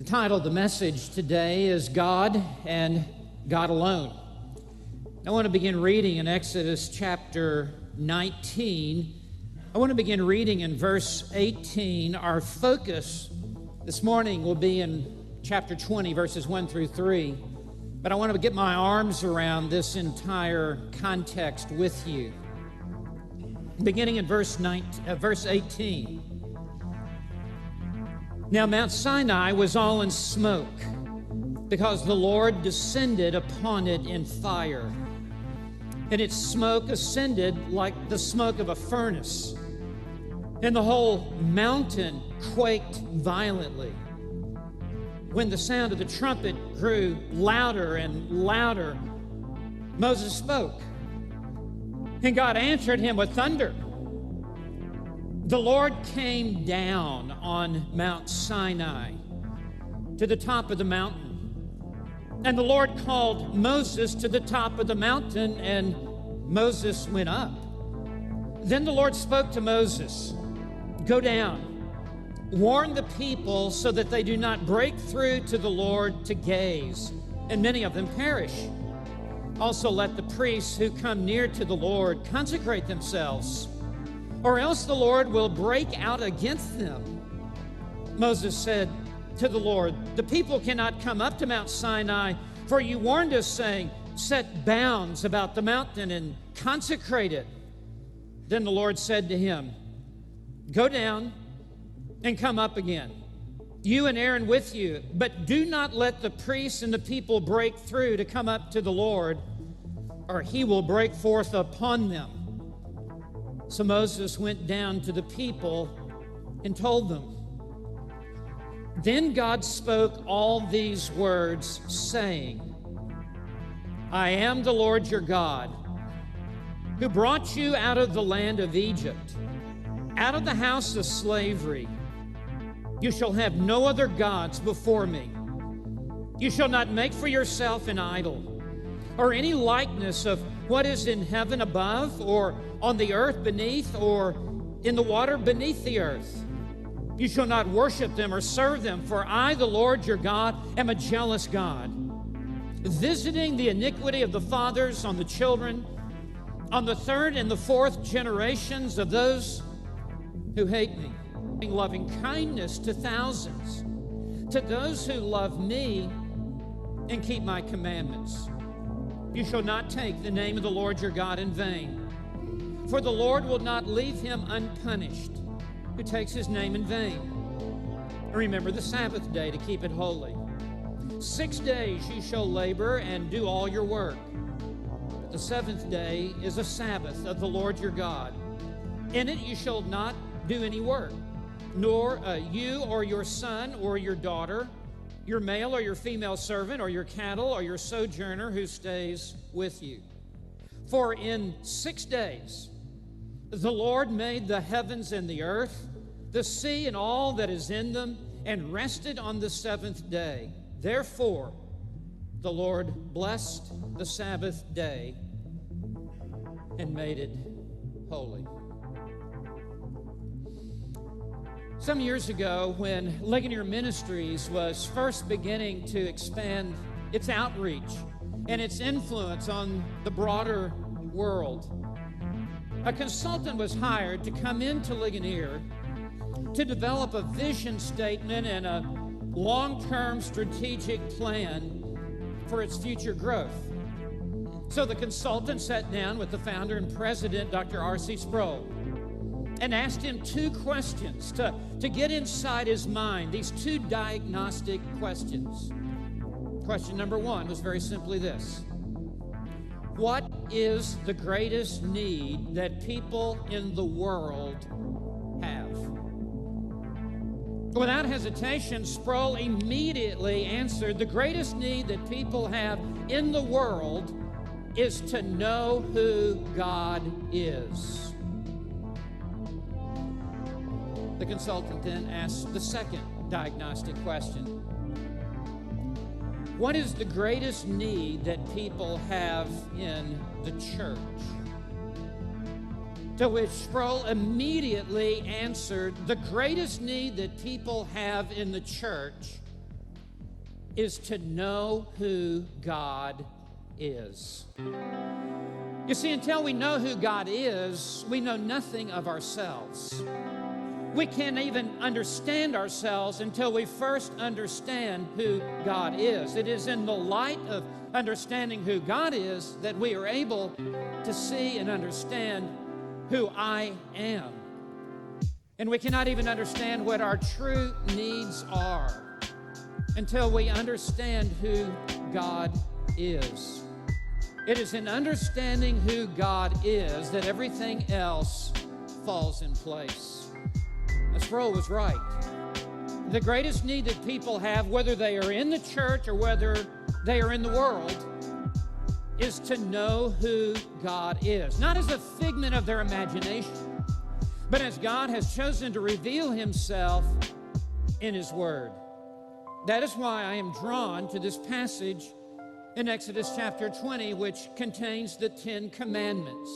title of the message today is God and God Alone. I want to begin reading in Exodus chapter 19. I want to begin reading in verse 18. Our focus this morning will be in chapter 20, verses 1 through 3. But I want to get my arms around this entire context with you. Beginning in verse 18. Now Mount Sinai was all in smoke, because the Lord descended upon it in fire, and its smoke ascended like the smoke of a furnace, and the whole mountain quaked violently. When the sound of the trumpet grew louder and louder, Moses spoke, and God answered him with thunder. The Lord came down on Mount Sinai to the top of the mountain, and the Lord called Moses to the top of the mountain, and Moses went up. Then the Lord spoke to Moses, "Go down, warn the people so that they do not break through to the Lord to gaze, and many of them perish. Also let the priests who come near to the Lord consecrate themselves, or else the Lord will break out against them." Moses said to the Lord, "The people cannot come up to Mount Sinai, for you warned us, saying, 'Set bounds about the mountain and consecrate it.'" Then the Lord said to him, "Go down and come up again, you and Aaron with you, but do not let the priests and the people break through to come up to the Lord, or he will break forth upon them." So Moses went down to the people and told them. Then God spoke all these words, saying, "I am the Lord your God, who brought you out of the land of Egypt, out of the house of slavery. You shall have no other gods before me. You shall not make for yourself an idol, or any likeness of what is in heaven above, or on the earth beneath, or in the water beneath the earth. You shall not worship them or serve them, for I, the Lord your God, am a jealous God, visiting the iniquity of the fathers on the children, on the third and the fourth generations of those who hate me, loving kindness to thousands, to those who love me and keep my commandments. You shall not take the name of the Lord your God in vain, for the Lord will not leave him unpunished who takes his name in vain. Remember the Sabbath day to keep it holy. 6 days you shall labor and do all your work. But the seventh day is a Sabbath of the Lord your God. In it you shall not do any work, nor you or your son or your daughter, your male or your female servant, or your cattle, or your sojourner who stays with you. For in 6 days the Lord made the heavens and the earth, the sea and all that is in them, and rested on the seventh day. Therefore the Lord blessed the Sabbath day and made it holy. Some years ago, when Ligonier Ministries was first beginning to expand its outreach and its influence on the broader world, a consultant was hired to come into Ligonier to develop a vision statement and a long-term strategic plan for its future growth. So the consultant sat down with the founder and president, Dr. R.C. Sproul, and asked him two questions to get inside his mind, these two diagnostic questions. Question number one was very simply this: what is the greatest need that people in the world have? Without hesitation, Sproul immediately answered, the greatest need that people have in the world is to know who God is. The consultant then asked the second diagnostic question: what is the greatest need that people have in the church? To which Sproul immediately answered, the greatest need that people have in the church is to know who God is. You see, until we know who God is, we know nothing of ourselves. We can't even understand ourselves until we first understand who God is. It is in the light of understanding who God is that we are able to see and understand who I am. And we cannot even understand what our true needs are until we understand who God is. It is in understanding who God is that everything else falls in place. Sproul was right. The greatest need that people have, whether they are in the church or whether they are in the world, is to know who God is. Not as a figment of their imagination, but as God has chosen to reveal Himself in His Word. That is why I am drawn to this passage in Exodus chapter 20, which contains the 10 Commandments.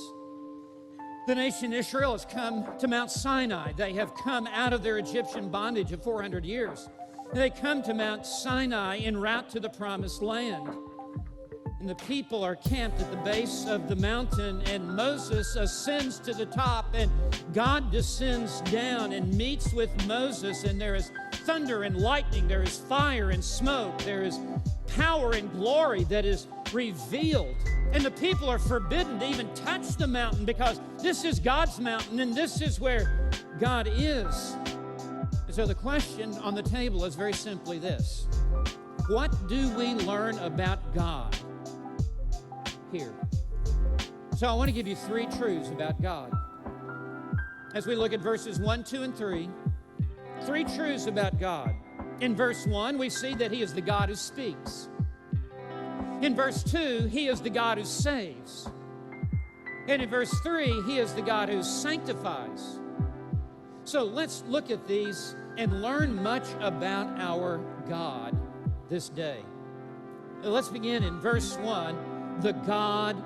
The nation Israel has come to Mount Sinai. They have come out of their Egyptian bondage of 400 years. They come to Mount Sinai en route to the Promised Land. And the people are camped at the base of the mountain, and Moses ascends to the top, and God descends down and meets with Moses, and there is thunder and lightning, there is fire and smoke, there is power and glory that is revealed. And the people are forbidden to even touch the mountain because this is God's mountain and this is where God is. And so the question on the table is very simply this: what do we learn about God here? So I want to give you 3 truths about God. As we look at verses 1, 2, and 3, 3 truths about God. In verse 1, we see that He is the God who speaks. In verse 2, He is the God who saves. And in verse 3, He is the God who sanctifies. So let's look at these and learn much about our God this day. Let's begin in verse 1, the God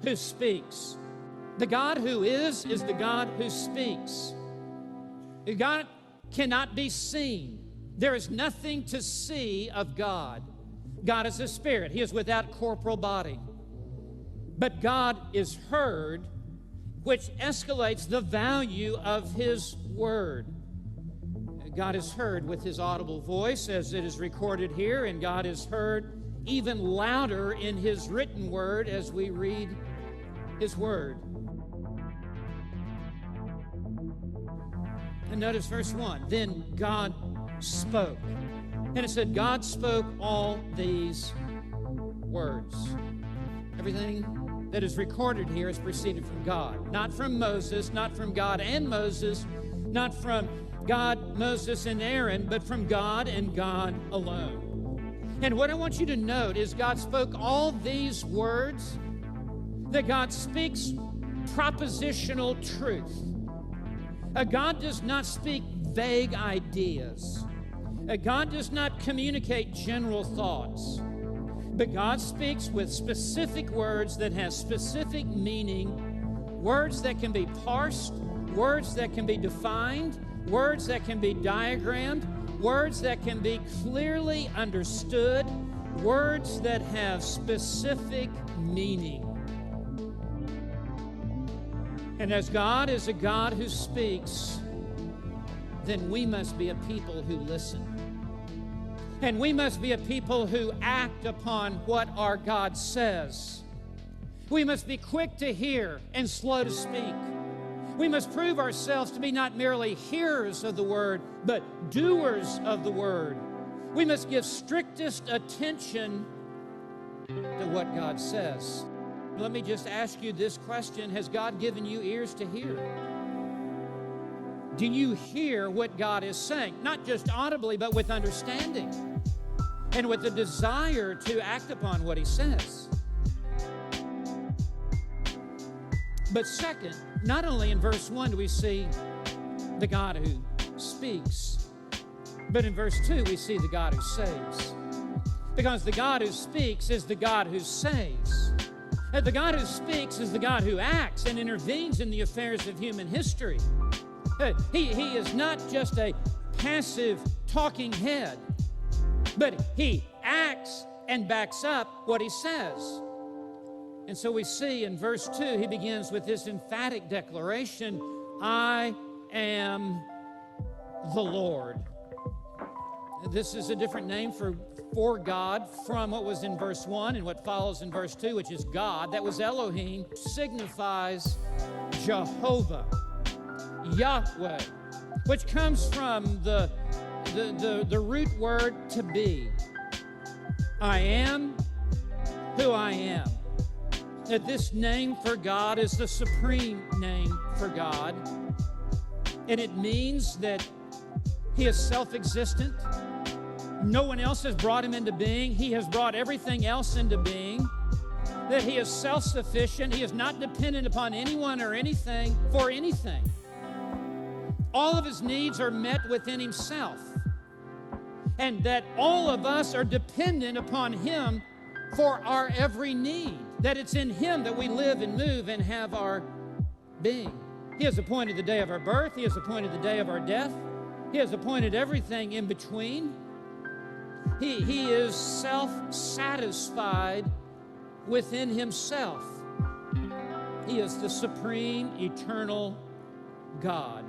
who speaks. The God who is the God who speaks. God cannot be seen. There is nothing to see of God. God is a spirit. He is without corporal body. But God is heard, which escalates the value of His word. God is heard with His audible voice, as it is recorded here, and God is heard even louder in His written word as we read His word. And notice verse 1. Then God spoke. And it said, God spoke all these words. Everything that is recorded here is proceeded from God. Not from Moses, not from God and Moses, not from God, Moses, and Aaron, but from God and God alone. And what I want you to note is God spoke all these words, that God speaks propositional truth. God does not speak vague ideas. God does not communicate general thoughts, but God speaks with specific words that have specific meaning, words that can be parsed, words that can be defined, words that can be diagrammed, words that can be clearly understood, words that have specific meaning. And as God is a God who speaks, then we must be a people who listen. And we must be a people who act upon what our God says. We must be quick to hear and slow to speak. We must prove ourselves to be not merely hearers of the word, but doers of the word. We must give strictest attention to what God says. Let me just ask you this question: has God given you ears to hear? Do you hear what God is saying? Not just audibly, but with understanding and with the desire to act upon what He says. But second, not only in verse 1 do we see the God who speaks, but in verse 2 we see the God who saves. Because the God who speaks is the God who saves. And the God who speaks is the God who acts and intervenes in the affairs of human history. He is not just a passive talking head, but he acts and backs up what he says. And so we see in verse 2, he begins with this emphatic declaration, I am the Lord. This is a different name for God from what was in verse 1 and what follows in verse 2, which is God. That was Elohim, signifies Jehovah, Yahweh, which comes from the root word to be. I am who I am. That this name for God is the supreme name for God. And it means that he is self-existent. No one else has brought him into being. He has brought everything else into being. That he is self-sufficient. He is not dependent upon anyone or anything for anything. All of his needs are met within himself. And that all of us are dependent upon him for our every need. That it's in him that we live and move and have our being. He has appointed the day of our birth. He has appointed the day of our death. He has appointed everything in between. He is self-satisfied within himself. He is the supreme, eternal God.